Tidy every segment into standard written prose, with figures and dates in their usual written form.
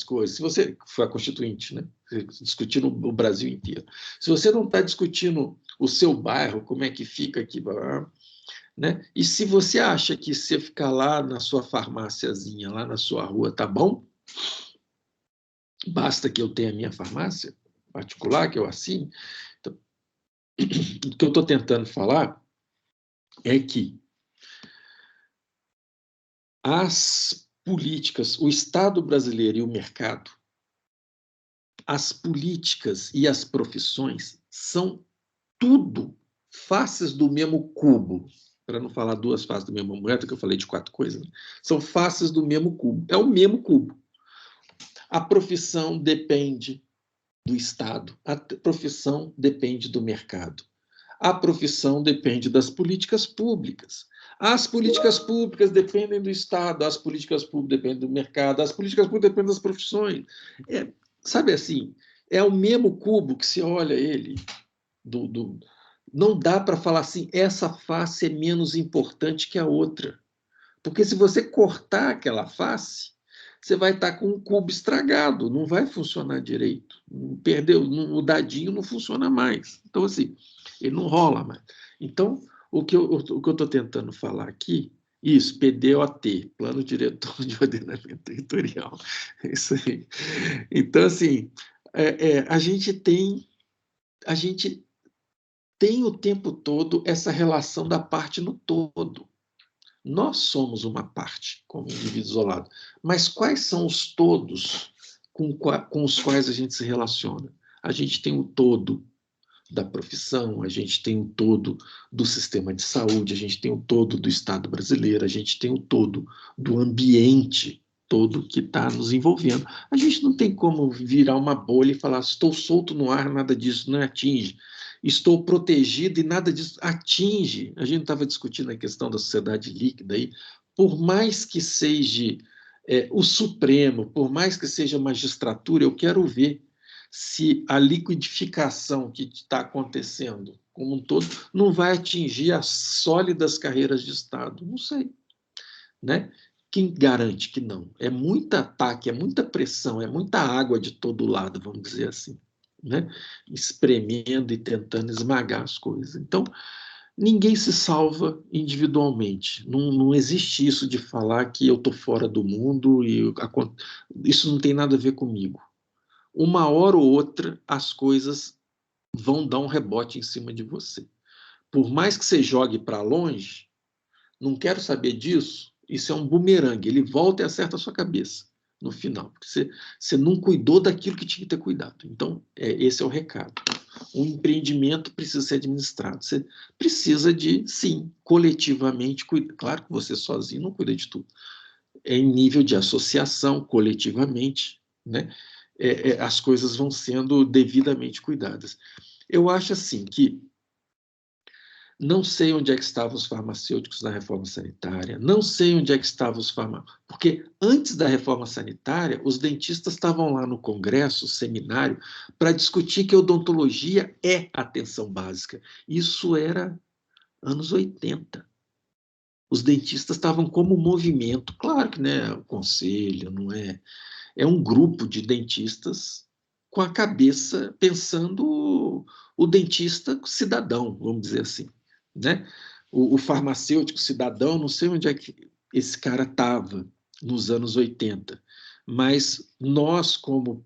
coisas, se você foi a Constituinte, né? Discutindo o Brasil inteiro, se você não está discutindo o seu bairro, como é que fica aqui, né? E se você acha que você ficar lá na sua farmáciazinha, lá na sua rua, tá bom? Basta que eu tenha a minha farmácia particular, que eu assine. Então, o que eu estou tentando falar é que as políticas, o Estado brasileiro e o mercado, as políticas e as profissões são tudo faces do mesmo cubo. Para não falar duas faces do mesmo moeda, que eu falei de 4 coisas, né? São faces do mesmo cubo. É o mesmo cubo. A profissão depende do Estado, a profissão depende do mercado, a profissão depende das políticas públicas. As políticas públicas dependem do Estado, as políticas públicas dependem do mercado, as políticas públicas dependem das profissões. Sabe assim, é o mesmo cubo que se olha ele. Não dá para falar assim, essa face é menos importante que a outra. Porque se você cortar aquela face, você vai estar com um cubo estragado, não vai funcionar direito. Perdeu, o dadinho não funciona mais. Então, assim, ele não rola mais. Então, o que eu estou tentando falar aqui, isso, PDOT, Plano Diretor de Ordenamento Territorial. Isso aí. Então, assim, a gente tem o tempo todo essa relação da parte no todo. Nós somos uma parte, como indivíduo isolado. Mas quais são os todos com os quais a gente se relaciona? A gente tem o todo da profissão, a gente tem o todo do sistema de saúde, a gente tem o todo do Estado brasileiro, a gente tem o todo do ambiente todo que está nos envolvendo. A gente não tem como virar uma bolha e falar, estou solto no ar, nada disso não atinge. Estou protegido e nada disso atinge. A gente estava discutindo a questão da sociedade líquida aí. Por mais que seja o Supremo, por mais que seja a magistratura, eu quero ver se a liquidificação que está acontecendo como um todo não vai atingir as sólidas carreiras de Estado. Não sei, né? Quem garante que não? É muito ataque, é muita pressão, é muita água de todo lado, vamos dizer assim, né? Espremendo e tentando esmagar as coisas. Então, ninguém se salva individualmente. Não existe isso de falar que eu estou fora do mundo e isso não tem nada a ver comigo. Uma hora ou outra, as coisas vão dar um rebote em cima de você. Por mais que você jogue para longe, não quero saber disso, isso é um bumerangue, ele volta e acerta a sua cabeça no final, porque você não cuidou daquilo que tinha que ter cuidado. Então, esse é o recado. Um empreendimento precisa ser administrado. Você precisa de, sim, coletivamente cuidar. Claro que você sozinho não cuida de tudo. É em nível de associação, coletivamente, né? As coisas vão sendo devidamente cuidadas. Eu acho assim que não sei onde é que estavam os farmacêuticos na reforma sanitária, não sei onde é que estavam os farmacêuticos, porque antes da reforma sanitária, os dentistas estavam lá no congresso, seminário, para discutir que a odontologia é atenção básica. Isso era anos 80. Os dentistas estavam como movimento, claro que né, o conselho, não é? É um grupo de dentistas com a cabeça pensando o dentista cidadão, vamos dizer assim, né? O farmacêutico cidadão, não sei onde é que esse cara estava nos anos 80, mas nós, como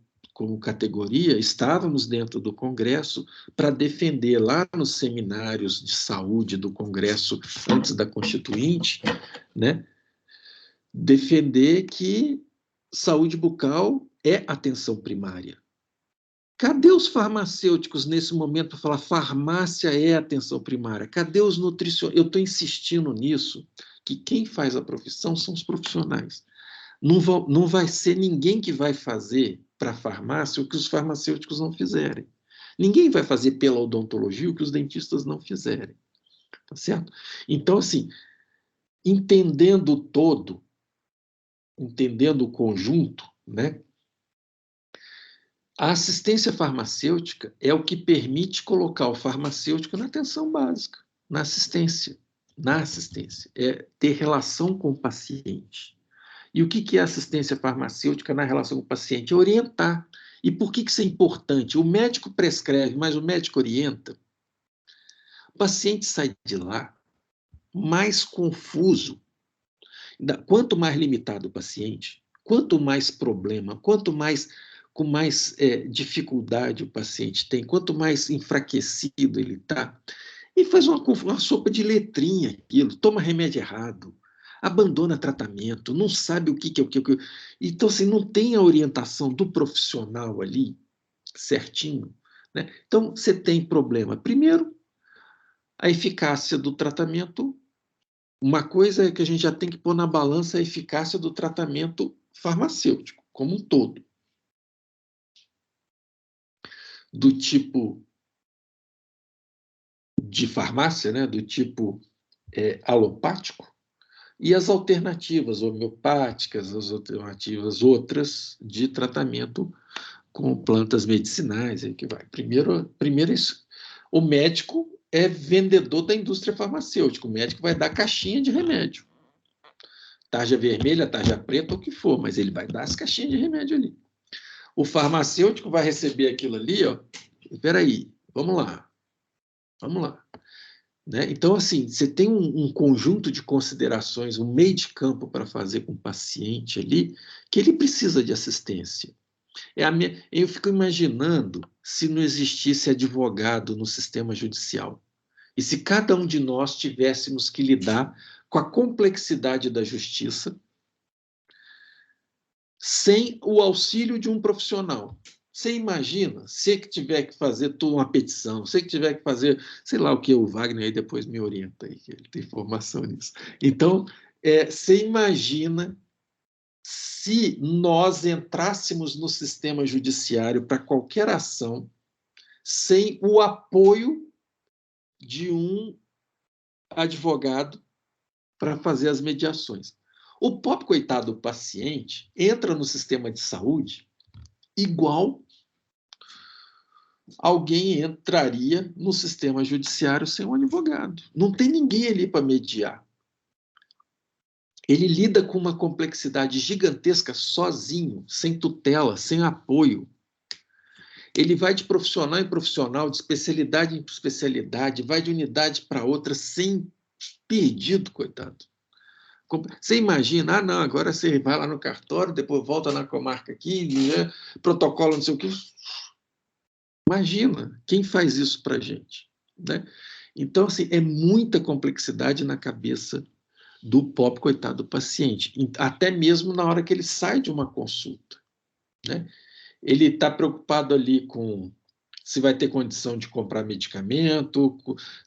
categoria, estávamos dentro do Congresso para defender lá nos seminários de saúde do Congresso antes da Constituinte, né? Defender que saúde bucal é atenção primária. Cadê os farmacêuticos nesse momento para falar farmácia é atenção primária? Cadê os nutricionistas? Eu estou insistindo nisso, que quem faz a profissão são os profissionais. Não vai ser ninguém que vai fazer para a farmácia o que os farmacêuticos não fizerem. Ninguém vai fazer pela odontologia o que os dentistas não fizerem. Tá certo? Então, assim, entendendo o todo, entendendo o conjunto, né? A assistência farmacêutica é o que permite colocar o farmacêutico na atenção básica, na assistência. É ter relação com o paciente. E o que é assistência farmacêutica na relação com o paciente? É orientar. E por que isso é importante? O médico prescreve, mas o médico orienta. O paciente sai de lá mais confuso. Quanto mais limitado o paciente, quanto mais problema, quanto mais com mais dificuldade o paciente tem, quanto mais enfraquecido ele está, e faz uma sopa de letrinha aquilo, toma remédio errado, abandona tratamento, não sabe o que é o que. Então, assim, não tem a orientação do profissional ali certinho. Né? Então, você tem problema. Primeiro, a eficácia do tratamento. Uma coisa é que a gente já tem que pôr na balança a eficácia do tratamento farmacêutico, como um todo. Do tipo de farmácia, né? Do tipo alopático, e as alternativas homeopáticas, as alternativas outras de tratamento com plantas medicinais. Aí que vai. Primeiro isso. O médico é vendedor da indústria farmacêutica. O médico vai dar caixinha de remédio. Tarja vermelha, tarja preta, o que for, mas ele vai dar as caixinhas de remédio ali. O farmacêutico vai receber aquilo ali, ó. Espera aí, vamos lá. Né? Então, assim, você tem um conjunto de considerações, um meio de campo para fazer com o paciente ali, que ele precisa de assistência. Eu fico imaginando se não existisse advogado no sistema judicial. E se cada um de nós tivéssemos que lidar com a complexidade da justiça sem o auxílio de um profissional. Você imagina, você que tiver que fazer toda uma petição, você que tiver que fazer, sei lá o que, o Wagner aí depois me orienta aí, que ele tem formação nisso. Então, você imagina se nós entrássemos no sistema judiciário para qualquer ação sem o apoio de um advogado para fazer as mediações. O pobre coitado do paciente entra no sistema de saúde igual alguém entraria no sistema judiciário sem um advogado. Não tem ninguém ali para mediar. Ele lida com uma complexidade gigantesca sozinho, sem tutela, sem apoio. Ele vai de profissional em profissional, de especialidade em especialidade, vai de unidade para outra, sem perdido, coitado. Você imagina, não, agora você vai lá no cartório, depois volta na comarca aqui, né, protocolo, não sei o quê. Imagina, quem faz isso para a gente? Né? Então, assim, é muita complexidade na cabeça do pobre coitado do paciente, até mesmo na hora que ele sai de uma consulta. Né? Ele está preocupado ali com se vai ter condição de comprar medicamento,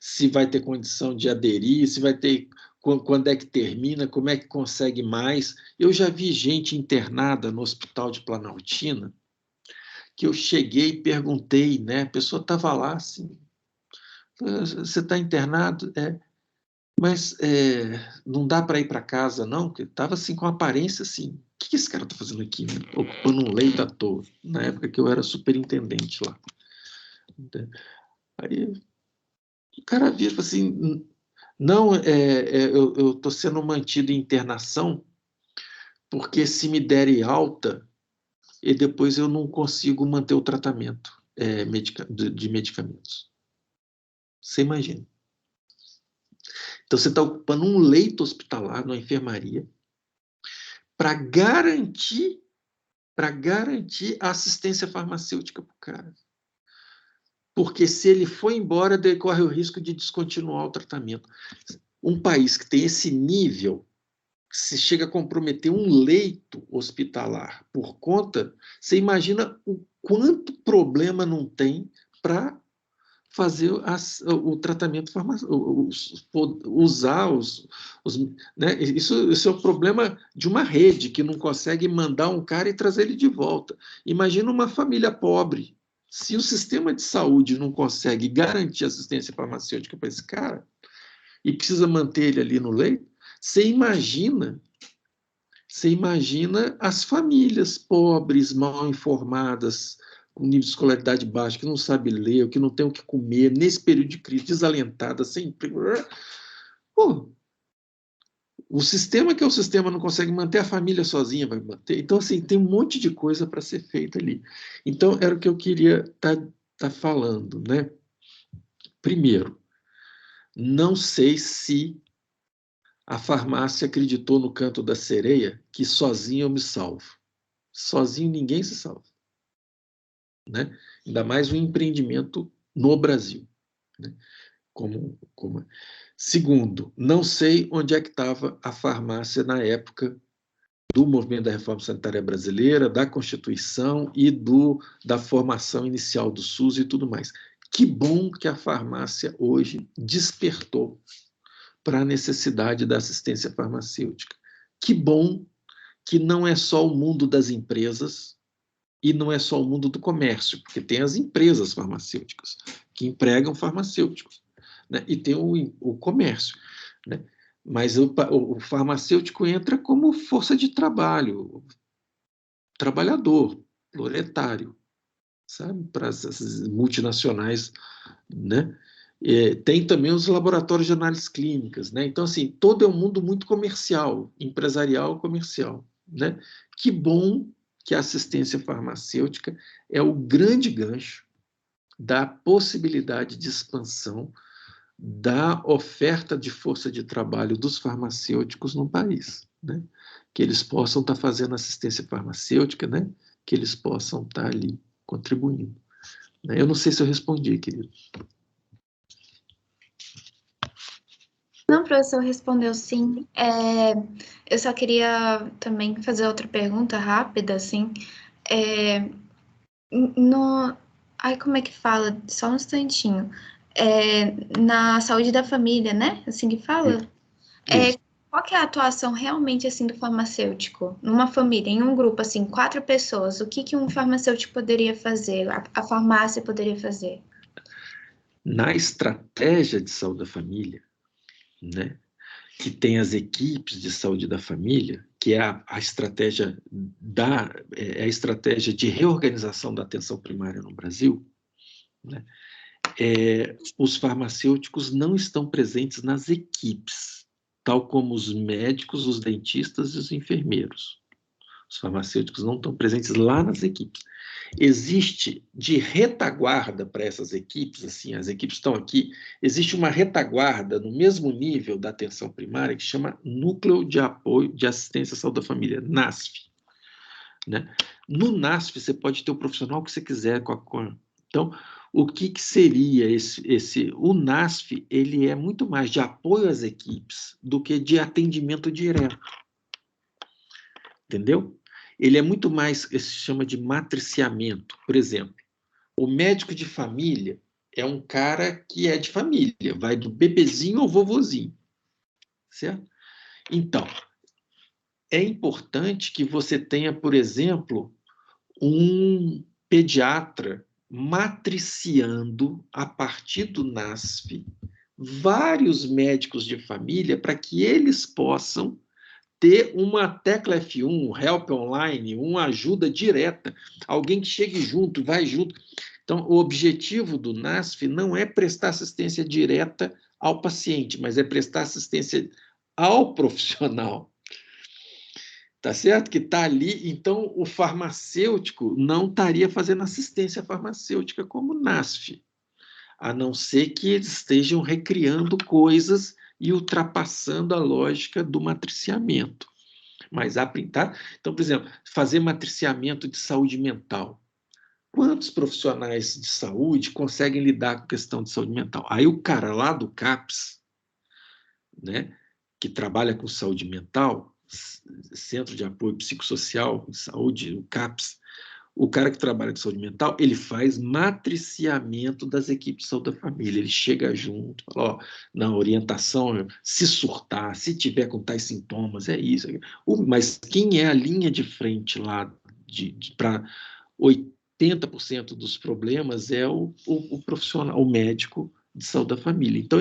se vai ter condição de aderir, se vai ter quando é que termina, como é que consegue mais. Eu já vi gente internada no Hospital de Planaltina, que eu cheguei e perguntei, né? A pessoa estava lá assim, você está internado? Mas não dá para ir para casa, não? Porque estava assim com aparência assim, o que esse cara está fazendo aqui, né? Ocupando um leito à toa, na época que eu era superintendente lá. Aí o cara vira assim, não, eu estou sendo mantido em internação porque se me derem alta, e depois eu não consigo manter o tratamento de medicamentos. Você imagina. Então, você está ocupando um leito hospitalar numa enfermaria para garantir a assistência farmacêutica para o cara. Porque se ele for embora, decorre o risco de descontinuar o tratamento. Um país que tem esse nível, se chega a comprometer um leito hospitalar por conta, você imagina o quanto problema não tem para fazer o tratamento farmacêutico, usar né? Isso é o problema de uma rede que não consegue mandar um cara e trazer ele de volta. Imagina uma família pobre. Se o sistema de saúde não consegue garantir assistência farmacêutica para esse cara e precisa manter ele ali no leito, você imagina as famílias pobres, mal informadas, com nível de escolaridade baixo, que não sabe ler, que não tem o que comer, nesse período de crise, desalentada, sem emprego. Pô, O sistema que é o sistema não consegue manter, a família sozinha vai manter. Então, assim, tem um monte de coisa para ser feita ali. Então, era o que eu queria tá falando, né? Primeiro, não sei se a farmácia acreditou no canto da sereia que sozinho eu me salvo. Sozinho ninguém se salva, né? Ainda mais um empreendimento no Brasil, né? Como... Segundo, não sei onde é que estava a farmácia na época do movimento da reforma sanitária brasileira, da Constituição e da formação inicial do SUS e tudo mais. Que bom que a farmácia hoje despertou para a necessidade da assistência farmacêutica. Que bom que não é só o mundo das empresas e não é só o mundo do comércio, porque tem as empresas farmacêuticas que empregam farmacêuticos, né? E tem o comércio, né? Mas o farmacêutico entra como força de trabalho, trabalhador, proletário, sabe? Para essas multinacionais, né? Tem também os laboratórios de análises clínicas, né? Então, assim, todo é um mundo muito comercial, empresarial, comercial, né? Que bom que a assistência farmacêutica é o grande gancho da possibilidade de expansão da oferta de força de trabalho dos farmacêuticos no país, né? Que eles possam estar fazendo assistência farmacêutica, né? Que eles possam estar ali contribuindo. Eu não sei se eu respondi, querido. Não, o professor respondeu sim. Eu só queria também fazer outra pergunta rápida, assim. É, no, ai, como é que fala? Só um instantinho. Na saúde da família, né? Assim que fala? Isso. Qual que é a atuação realmente, assim, do farmacêutico? Numa família, em um grupo, assim, 4 pessoas, o que um farmacêutico poderia fazer? A farmácia poderia fazer? Na estratégia de saúde da família, né, que tem as equipes de saúde da família, que é a estratégia a estratégia de reorganização da atenção primária no Brasil, né, os farmacêuticos não estão presentes nas equipes, tal como os médicos, os dentistas e os enfermeiros. Os farmacêuticos não estão presentes lá nas equipes. Existe de retaguarda para essas equipes, assim, as equipes estão aqui, existe uma retaguarda no mesmo nível da atenção primária que chama Núcleo de Apoio de Assistência à Saúde da Família, NASF, né? No NASF você pode ter o profissional que você quiser. Então, o que seria o NASF? Ele é muito mais de apoio às equipes do que de atendimento direto, entendeu? Ele é muito mais, se chama de matriciamento. Por exemplo, o médico de família é um cara que é de família, vai do bebezinho ao vovozinho, certo? Então, é importante que você tenha, por exemplo, um pediatra matriciando, a partir do NASF, vários médicos de família para que eles possam ter uma tecla F1, um help online, uma ajuda direta, alguém que chegue junto, vai junto. Então, o objetivo do NASF não é prestar assistência direta ao paciente, mas é prestar assistência ao profissional. Tá certo? Que está ali, então o farmacêutico não estaria fazendo assistência farmacêutica como NASF, a não ser que eles estejam recriando coisas e ultrapassando a lógica do matriciamento. Mas tá? Então, por exemplo, fazer matriciamento de saúde mental. Quantos profissionais de saúde conseguem lidar com a questão de saúde mental? Aí o cara lá do CAPS, né, que trabalha com saúde mental, Centro de Apoio Psicossocial de Saúde, o CAPS, o cara que trabalha com saúde mental, ele faz matriciamento das equipes de saúde da família. Ele chega junto, fala, ó, na orientação, se surtar, se tiver com tais sintomas, é isso. Mas quem é a linha de frente lá para 80% dos problemas é o profissional, o médico de saúde da família. Então,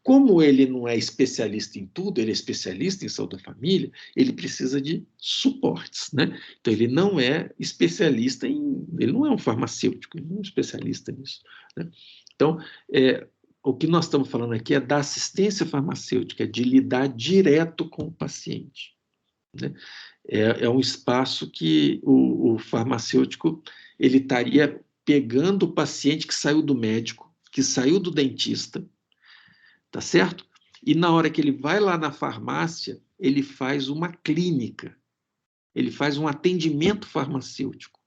como ele não é especialista em tudo, ele é especialista em saúde da família, ele precisa de suportes, né? Então, ele não é especialista ele não é um farmacêutico, ele não é um especialista nisso, né? Então, o que nós estamos falando aqui é da assistência farmacêutica, de lidar direto com o paciente, né? É um espaço que o farmacêutico ele estaria pegando o paciente que saiu do médico, que saiu do dentista, tá certo? E na hora que ele vai lá na farmácia, ele faz uma clínica, ele faz um atendimento farmacêutico.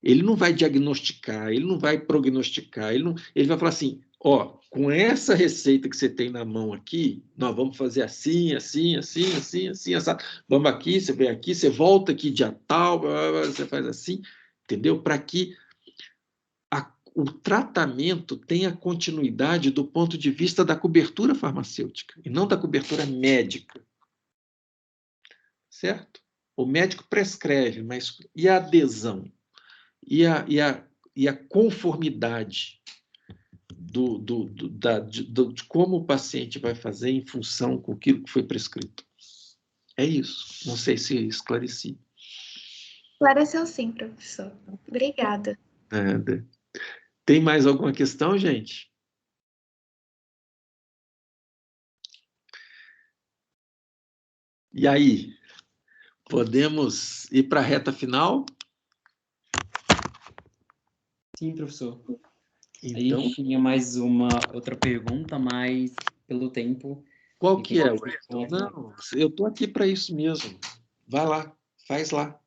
Ele não vai diagnosticar, ele não vai prognosticar, ele vai falar assim, ó, com essa receita que você tem na mão aqui, nós vamos fazer assim, assim, assim, assim, assim, assado. Vamos aqui, você vem aqui, você volta aqui dia tal, você faz assim, entendeu? Para que o tratamento tenha continuidade do ponto de vista da cobertura farmacêutica e não da cobertura médica, certo? O médico prescreve, mas e a adesão? E a conformidade de como o paciente vai fazer em função com aquilo que foi prescrito. É isso. Não sei se esclareci. Esclareceu sim, professor. Obrigada. Nada. Tem mais alguma questão, gente? E aí? Podemos ir para a reta final? Sim, professor. Então, a gente tinha mais uma outra pergunta, mas pelo tempo... qual que é? Não, eu estou aqui para isso mesmo. Vai lá, faz lá.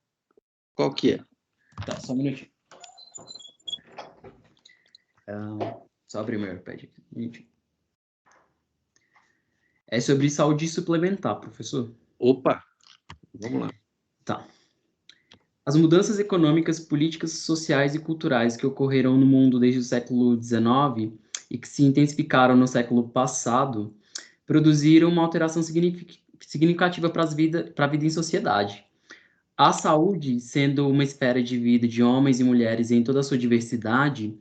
Qual que é? Tá, só um minutinho. Só abrir o meu iPad aqui. É sobre saúde suplementar, professor. Opa, vamos lá. Tá. As mudanças econômicas, políticas, sociais e culturais que ocorreram no mundo desde o século XIX e que se intensificaram no século passado produziram uma alteração significativa para a vida em sociedade. A saúde, sendo uma esfera de vida de homens e mulheres em toda a sua diversidade,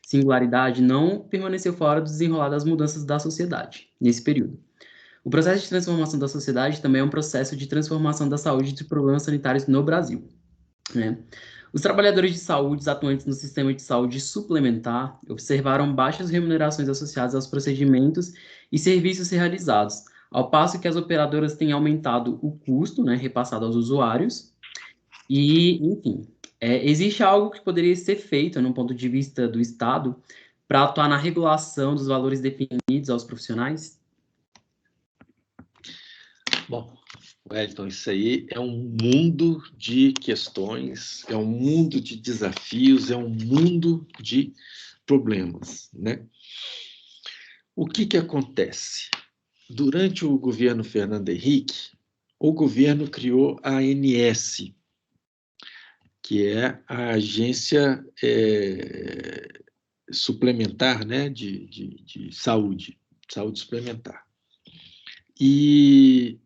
singularidade, não permaneceu fora do desenrolar das mudanças da sociedade nesse período. O processo de transformação da sociedade também é um processo de transformação da saúde e de problemas sanitários no Brasil, né? Os trabalhadores de saúde atuantes no sistema de saúde suplementar observaram baixas remunerações associadas aos procedimentos e serviços realizados, ao passo que as operadoras têm aumentado o custo, né, repassado aos usuários. E, enfim, existe algo que poderia ser feito, no ponto de vista do Estado, para atuar na regulação dos valores definidos aos profissionais? Bom, Wellington, isso aí é um mundo de questões, é um mundo de desafios, é um mundo de problemas, né? O que acontece? Durante o governo Fernando Henrique, o governo criou a ANS, que é a agência suplementar, né, de saúde suplementar. E,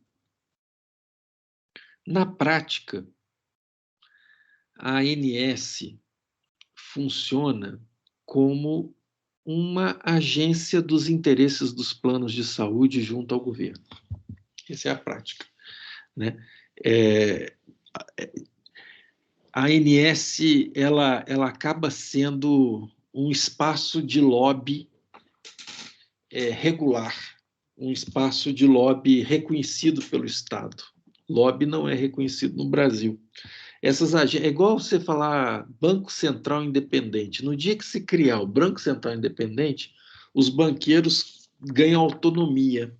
na prática, a ANS funciona como uma agência dos interesses dos planos de saúde junto ao governo. Essa é a prática, né? A ANS ela acaba sendo um espaço de lobby regular, um espaço de lobby reconhecido pelo Estado. Lobby não é reconhecido no Brasil. Essas agências, é igual você falar Banco Central Independente. No dia que se criar o Banco Central Independente, os banqueiros ganham autonomia.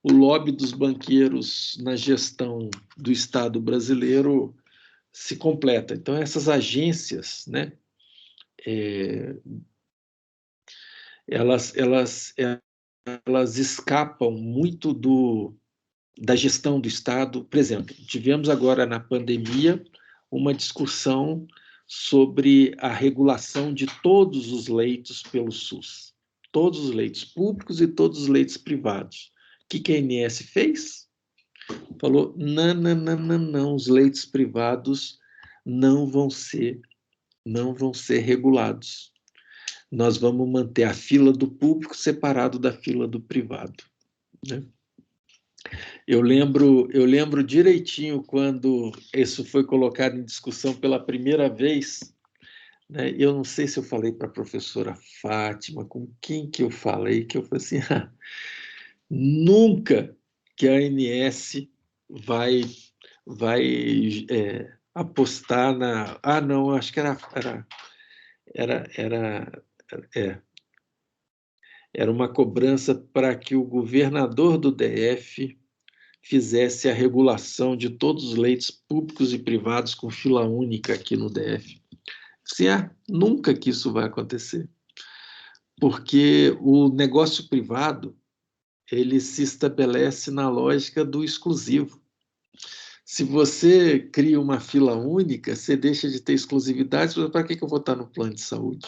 O lobby dos banqueiros na gestão do Estado brasileiro se completa. Então, essas agências, né, elas escapam muito da gestão do Estado. Por exemplo, tivemos agora na pandemia uma discussão sobre a regulação de todos os leitos pelo SUS, todos os leitos públicos e todos os leitos privados. O que a ANS fez? Falou, não, os leitos privados não vão ser regulados. Nós vamos manter a fila do público separado da fila do privado, né? Eu lembro direitinho quando isso foi colocado em discussão pela primeira vez né? Eu não sei se eu falei para a professora Fátima, com quem que eu falei, que eu falei assim, nunca que a ANS vai apostar na... Ah, não, acho que era, é, era uma cobrança para que o governador do DF fizesse a regulação de todos os leitos públicos e privados com fila única aqui no DF. Assim, nunca que isso vai acontecer, porque o negócio privado ele se estabelece na lógica do exclusivo. Se você cria uma fila única, você deixa de ter exclusividade, para que eu vou estar no plano de saúde?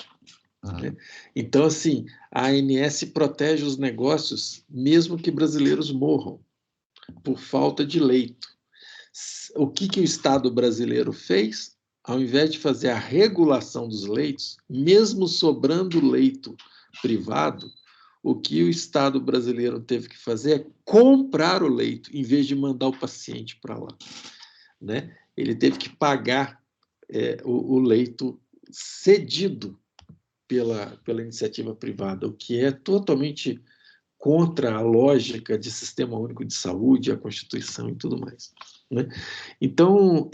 Né? Então, assim, a ANS protege os negócios, mesmo que brasileiros morram, por falta de leito. O que o Estado brasileiro fez? Ao invés de fazer a regulação dos leitos, mesmo sobrando leito privado, o que o Estado brasileiro teve que fazer é comprar o leito, em vez de mandar o paciente para lá. Né? Ele teve que pagar o leito cedido pela iniciativa privada, o que é totalmente contra a lógica de sistema único de saúde, a Constituição e tudo mais. Né? Então,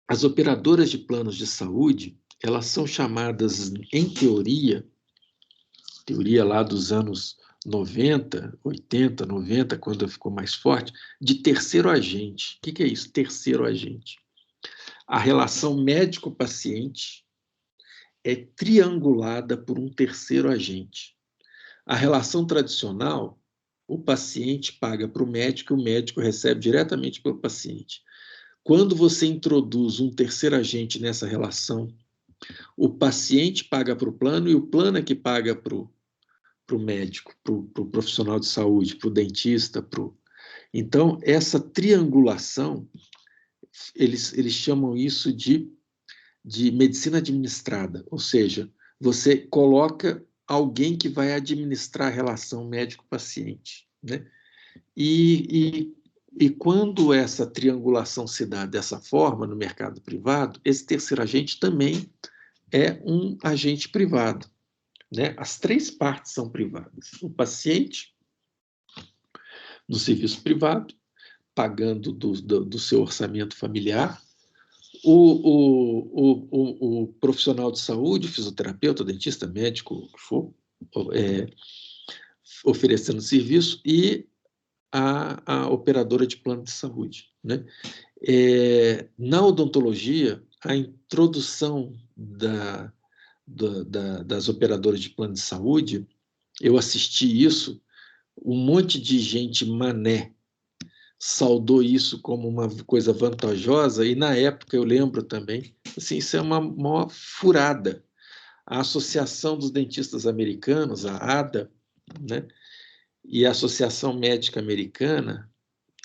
as operadoras de planos de saúde, elas são chamadas, em teoria lá dos anos 90, 80, 90, quando ficou mais forte, de terceiro agente. O que é isso? Terceiro agente. A relação médico-paciente é triangulada por um terceiro agente. A relação tradicional, o paciente paga para o médico recebe diretamente pelo paciente. Quando você introduz um terceiro agente nessa relação, o paciente paga para o plano e o plano é que paga para o médico, para o profissional de saúde, para o dentista. Então, essa triangulação, eles chamam isso de medicina administrada, ou seja, você coloca alguém que vai administrar a relação médico-paciente. Né? E quando essa triangulação se dá dessa forma no mercado privado, esse terceiro agente também é um agente privado. Né? As três partes são privadas. O paciente, no serviço privado, pagando do seu orçamento familiar, o profissional de saúde, fisioterapeuta, dentista, médico, o que for, oferecendo serviço, e a operadora de plano de saúde. Né? Na odontologia, a introdução das operadoras de plano de saúde, eu assisti isso, um monte de gente mané saudou isso como uma coisa vantajosa, e na época eu lembro também, assim, isso é uma maior furada. A Associação dos Dentistas Americanos, a ADA, né, e a Associação Médica Americana,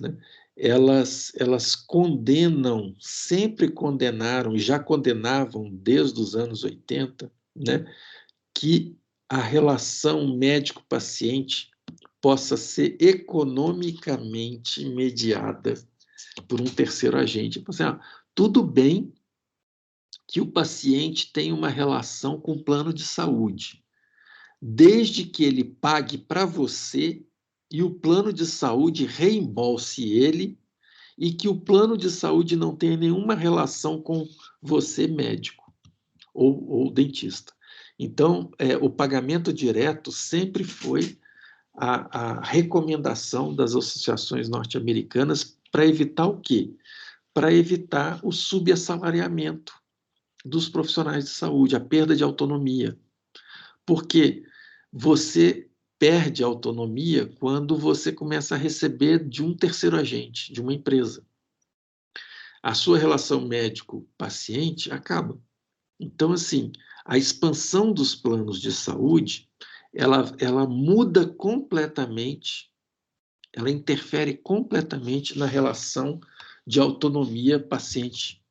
né, elas condenam, sempre condenaram, já condenavam desde os anos 80, né, que a relação médico-paciente possa ser economicamente mediada por um terceiro agente. Assim, tudo bem que o paciente tenha uma relação com o plano de saúde, desde que ele pague para você e o plano de saúde reembolse ele e que o plano de saúde não tenha nenhuma relação com você, médico ou dentista. Então, o pagamento direto sempre foi a recomendação das associações norte-americanas para evitar o quê? Para evitar o subassalariamento dos profissionais de saúde, a perda de autonomia. Porque você perde a autonomia quando você começa a receber de um terceiro agente, de uma empresa. A sua relação médico-paciente acaba. Então, assim, a expansão dos planos de saúde, ela muda completamente, ela interfere completamente na relação de autonomia paciente,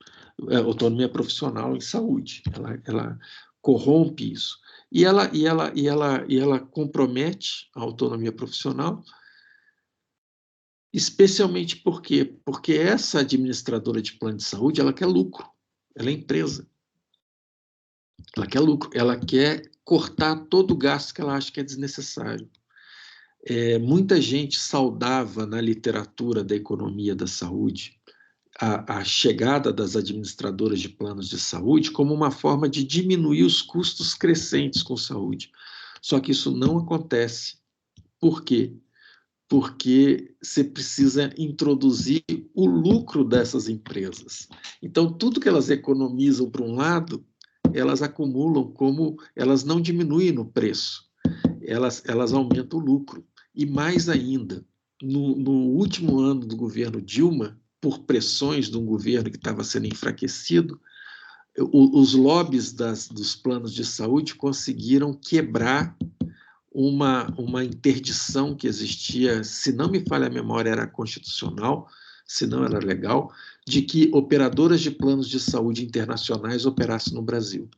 autonomia profissional em saúde. Ela corrompe isso. E ela compromete a autonomia profissional, especialmente porque essa administradora de plano de saúde, ela quer lucro, ela é empresa. Ela quer lucro, ela quer cortar todo o gasto que ela acha que é desnecessário. Muita gente saudava na literatura da economia da saúde a chegada das administradoras de planos de saúde como uma forma de diminuir os custos crescentes com saúde. Só que isso não acontece. Por quê? Porque você precisa introduzir o lucro dessas empresas. Então, tudo que elas economizam para um lado, elas acumulam como elas não diminuem no preço, elas aumentam o lucro. E mais ainda, no último ano do governo Dilma, por pressões de um governo que estava sendo enfraquecido, os lobbies dos planos de saúde conseguiram quebrar uma interdição que existia, se não me falha a memória, era constitucional, se não era legal, de que operadoras de planos de saúde internacionais operassem no Brasil.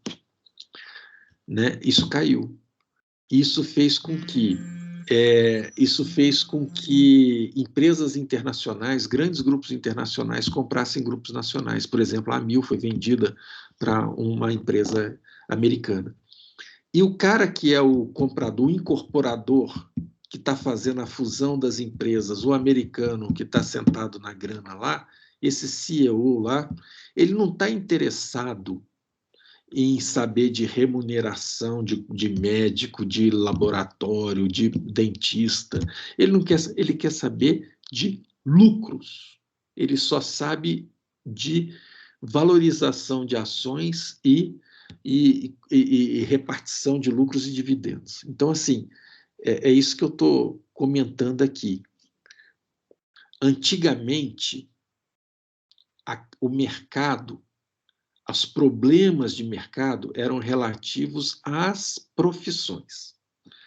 Né? Isso caiu. Isso fez com que empresas internacionais, grandes grupos internacionais, comprassem grupos nacionais. Por exemplo, a Amil foi vendida para uma empresa americana. E o cara que é o comprador, o incorporador, que está fazendo a fusão das empresas, o americano que está sentado na grana lá, esse CEO lá, ele não está interessado em saber de remuneração de médico, de laboratório, de dentista. Ele quer saber de lucros. Ele só sabe de valorização de ações e repartição de lucros e dividendos. Então, assim, é isso que eu estou comentando aqui. Antigamente, o mercado, os problemas de mercado eram relativos às profissões.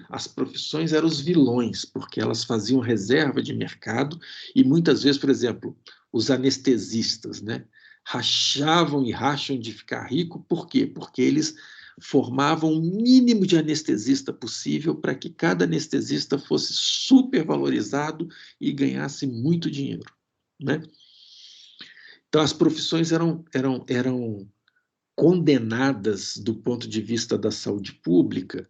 As profissões eram os vilões, porque elas faziam reserva de mercado e muitas vezes, por exemplo, os anestesistas, né, rachavam e racham de ficar rico. Por quê? Porque eles formavam o mínimo de anestesista possível para que cada anestesista fosse supervalorizado e ganhasse muito dinheiro, né? Então, as profissões eram condenadas do ponto de vista da saúde pública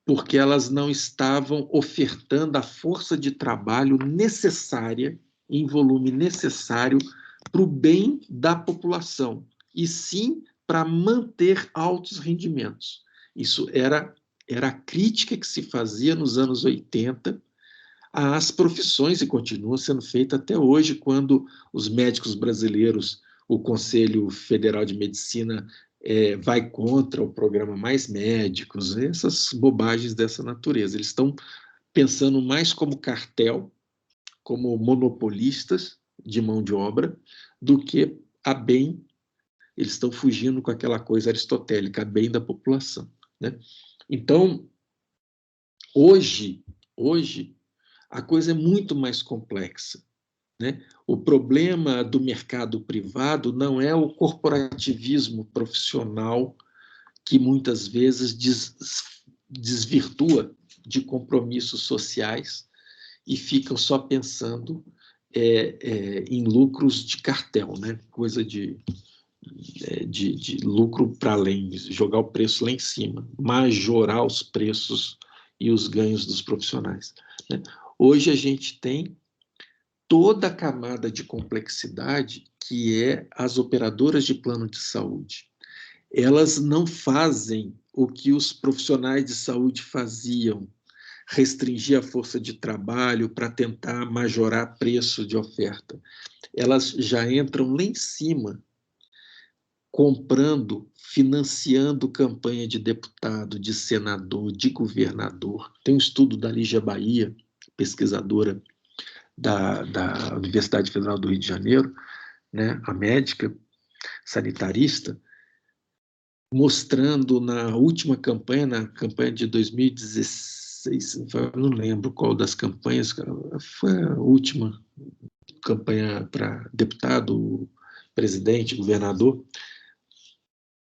porque elas não estavam ofertando a força de trabalho necessária, em volume necessário, para o bem da população, e sim para manter altos rendimentos. Isso era a crítica que se fazia nos anos 80 às profissões, e continua sendo feita até hoje, quando os médicos brasileiros, o Conselho Federal de Medicina vai contra o programa Mais Médicos, essas bobagens dessa natureza. Eles estão pensando mais como cartel, como monopolistas de mão de obra, do que a bem. Eles estão fugindo com aquela coisa aristotélica, a bem da população, né? Então, hoje, a coisa é muito mais complexa, né? O problema do mercado privado não é o corporativismo profissional que muitas vezes desvirtua de compromissos sociais e ficam só pensando em lucros de cartel, né? Coisa de lucro para além, jogar o preço lá em cima, majorar os preços e os ganhos dos profissionais, né? Hoje a gente tem toda a camada de complexidade que é as operadoras de plano de saúde. Elas não fazem o que os profissionais de saúde faziam, restringir a força de trabalho para tentar majorar preço de oferta. Elas já entram lá em cima, comprando, financiando campanha de deputado, de senador, de governador. Tem um estudo da Lígia Bahia, pesquisadora da Universidade Federal do Rio de Janeiro, né, a médica sanitarista, mostrando na última campanha, na campanha de 2016, não lembro qual das campanhas, foi a última campanha para deputado, presidente, governador,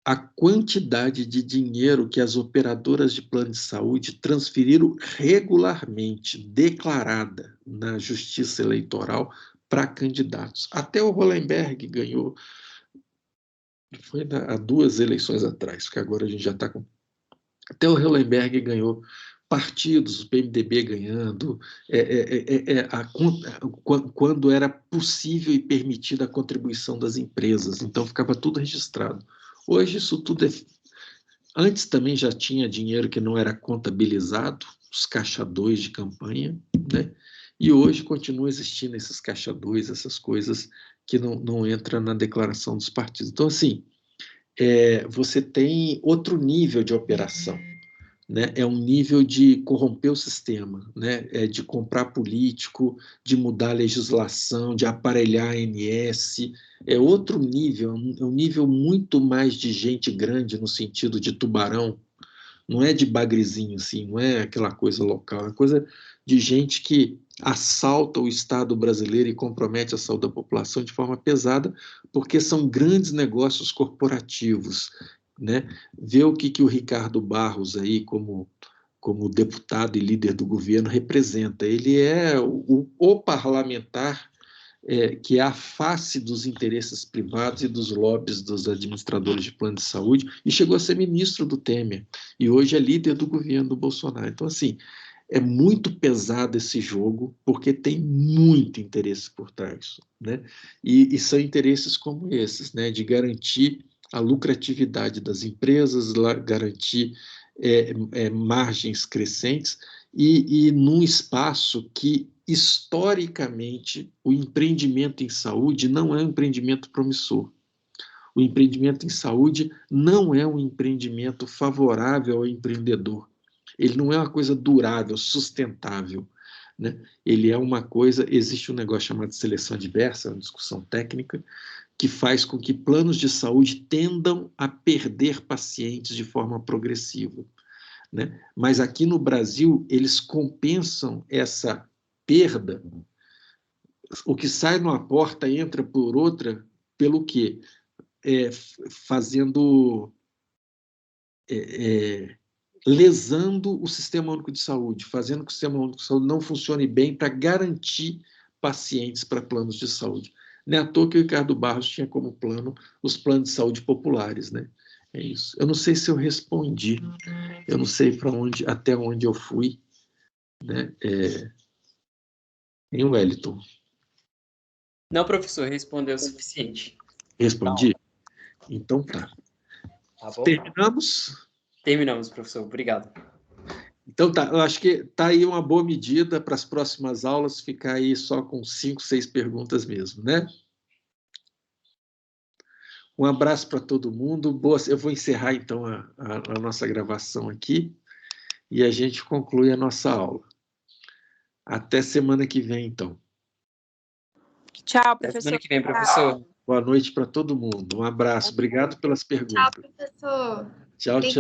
a quantidade de dinheiro que as operadoras de plano de saúde transferiram regularmente, declarada na Justiça Eleitoral, para candidatos. Até o Hollenberg ganhou Foi há 2 eleições atrás, porque agora a gente já está com... Até o Hellenberg ganhou partidos, o PMDB ganhando, quando era possível e permitida a contribuição das empresas, então ficava tudo registrado. Hoje isso tudo é... Antes também já tinha dinheiro que não era contabilizado, os caixa 2 de campanha, né? E hoje continua existindo esses caixa 2, essas coisas que não entram na declaração dos partidos. Então, assim, você tem outro nível de operação, né? É um nível de corromper o sistema, né? De comprar político, de mudar a legislação, de aparelhar a ANS. É outro nível, é um nível muito mais de gente grande no sentido de tubarão, não é de bagrezinho, assim, não é aquela coisa local, é coisa de gente que assalta o Estado brasileiro e compromete a saúde da população de forma pesada, porque são grandes negócios corporativos, né? Ver o que o Ricardo Barros aí, como deputado e líder do governo, representa. Ele é o parlamentar que é a face dos interesses privados e dos lobbies dos administradores de plano de saúde, e chegou a ser ministro do Temer, e hoje é líder do governo do Bolsonaro. Então, assim, é muito pesado esse jogo, porque tem muito interesse por trás, né? E são interesses como esses, né? De garantir a lucratividade das empresas, garantir margens crescentes, e num espaço que, historicamente, o empreendimento em saúde não é um empreendimento promissor. O empreendimento em saúde não é um empreendimento favorável ao empreendedor. Ele não é uma coisa durável, sustentável, né? Ele é uma coisa... Existe um negócio chamado seleção adversa, uma discussão técnica, que faz com que planos de saúde tendam a perder pacientes de forma progressiva, né? Mas aqui no Brasil, eles compensam essa perda. O que sai numa porta entra por outra, pelo quê? Fazendo... lesando o Sistema Único de Saúde, fazendo que o Sistema Único de Saúde não funcione bem para garantir pacientes para planos de saúde. Não é à toa que o Ricardo Barros tinha como plano os planos de saúde populares, né? É isso. Eu não sei se eu respondi, eu não sei até onde eu fui, né? Em Wellington. Não, professor, respondeu o suficiente. Respondi? Então tá. Tá bom? Terminamos? Terminamos, professor. Obrigado. Então tá, eu acho que tá aí uma boa medida para as próximas aulas, ficar aí só com 5, 6 perguntas mesmo, né? Um abraço para todo mundo. Eu vou encerrar então a nossa gravação aqui e a gente conclui a nossa aula. Até semana que vem, então. Tchau, Até professor. semana que vem, professor. Boa noite para todo mundo. Um abraço. Obrigado pelas perguntas. Tchau, professor. Tchau, tchau.